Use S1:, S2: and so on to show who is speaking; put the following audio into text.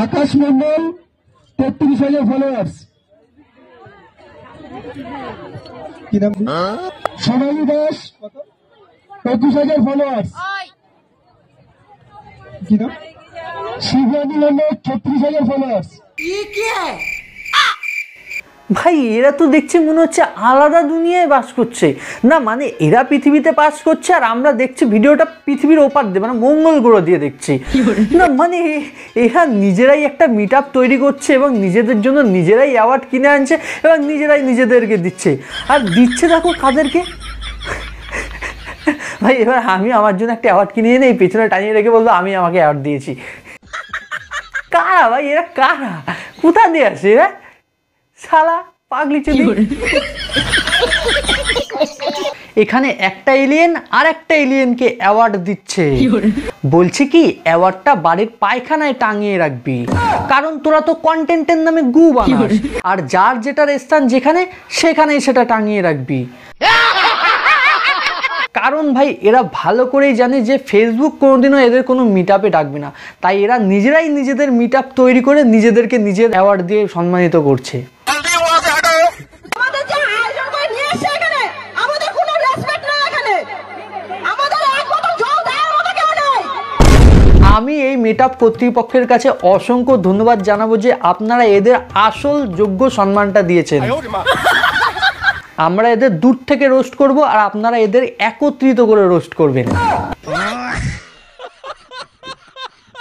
S1: আকাশ Mondal 33,000 followers. কি নাম? সোনালী Das 25,000 followers. কি নাম? শিবানী মন্ডল 36,000 ফলোয়ার্স।
S2: ভাই এরা তো দেখছি মনে হচ্ছে আলাদা দুনিয়ায় বাস করছে না, মানে এরা পৃথিবীতে বাস করছে আর আমরা দেখছি ভিডিওটা পৃথিবীর ওপার দিয়ে মানে মঙ্গল গ্রহ দিয়ে দেখছি না, মানে এরা নিজেরাই একটা মিট আপ তৈরি করছে এবং নিজেদের জন্য নিজেরাই অ্যাওয়ার্ড কিনে আনছে এবং নিজেরাই নিজেদেরকে দিচ্ছে। আর দিচ্ছে দেখো কাদেরকে। ভাই এবার আমি আমার জন্য একটা অ্যাওয়ার্ড কিনে এনে এই পেছনে টানিয়ে রেখে বলবো আমি আমাকে অ্যাওয়ার্ড দিয়েছি। কারা ভাই এরা, কারা, কোথা দিয়ে আসে এরা? শালা পাগলি চুদি। এখানে একটা এলিয়েন আর একটা এলিয়েনকে অ্যাওয়ার্ড দিচ্ছে, বলছে কি অ্যাওয়ার্ডটা বাড়ির পায়খানায় টাঙিয়ে রাখবি, কারণ তোরা তো কন্টেন্টের নামে গু বানাস আর যার যেটার স্থান যেখানে সেখানেই সেটা টাঙিয়ে রাখবি। কারণ ভাই এরা ভালো করেই জানে যে ফেসবুক কোনোদিনও এদের কোনো মিট আপে ডাকবে না, তাই এরা নিজেরাই নিজেদের মিট আপ তৈরি করে নিজেদেরকে নিজের অ্যাওয়ার্ড দিয়ে সম্মানিত করছে। আমি এই মিট আপ কর্তৃপক্ষের কাছে অসংখ্য ধন্যবাদ জানাবো যে আপনারা এদের আসল যোগ্য সম্মানটা দিয়েছেন। আমরা এদের দূর থেকে রোস্ট করব আর আপনারা এদের একত্রিত করে রোস্ট করবেন।